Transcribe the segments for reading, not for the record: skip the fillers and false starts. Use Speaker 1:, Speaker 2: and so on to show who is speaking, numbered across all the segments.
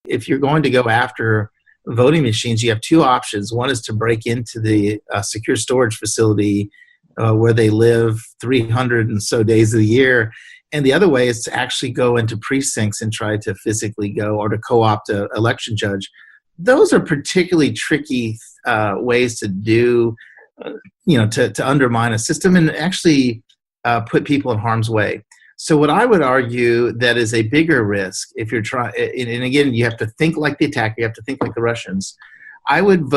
Speaker 1: if you're going to go after voting machines, you have two options. One is to break into the secure storage facility where they live 300 and so days of the year. And the other way is to actually go into precincts and try to physically go, or to co-opt an election judge. Those are particularly tricky ways to do, to undermine a system and actually put people in harm's way. So what I would argue that is a bigger risk, if you're trying, and again, you have to think like the attacker, you have to think like the Russians. I would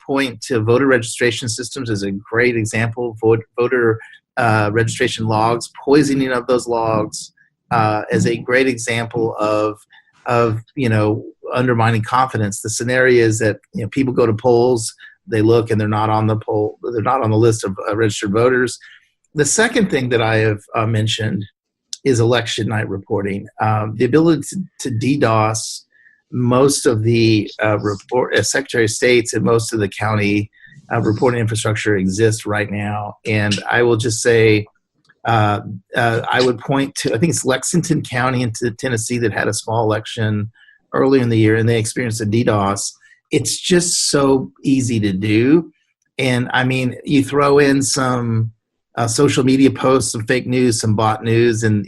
Speaker 1: point to voter registration systems as a great example. Voter registration logs, poisoning of those logs, as a great example of undermining confidence. The scenario is that people go to polls, they look, and they're not on the poll, they're not on the list of registered voters. The second thing that I have mentioned is election night reporting. The ability to DDoS most of the Secretary of State's and most of the county reporting infrastructure exists right now. And I will just say, I would point to, I think it's Lexington County in Tennessee that had a small election earlier in the year, and they experienced a DDoS. It's just so easy to do. And I mean, you throw in some social media posts, some fake news, some bot news, and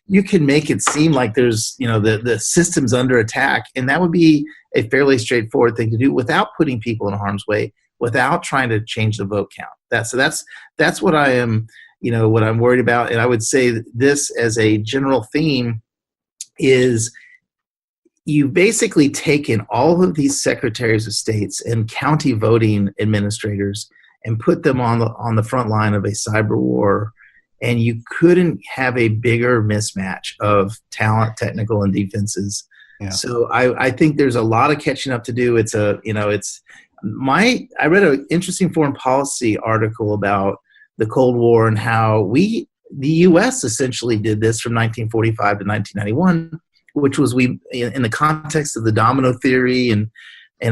Speaker 1: you can make it seem like there's the system's under attack, and that would be a fairly straightforward thing to do without putting people in harm's way, without trying to change the vote count. That's what I am, what I'm worried about. And I would say that this as a general theme is, you've basically taken all of these secretaries of states and county voting administrators and put them on the front line of a cyber war, and you couldn't have a bigger mismatch of talent, technical, and defenses. Yeah. So I think there's a lot of catching up to do. I read an interesting foreign policy article about the Cold War and how the U.S. essentially did this from 1945 to 1991, which was in the context of the domino theory and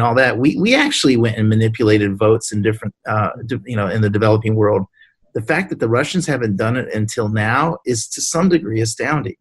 Speaker 1: all that, we actually went and manipulated votes in different, in the developing world. The fact that the Russians haven't done it until now is to some degree astounding.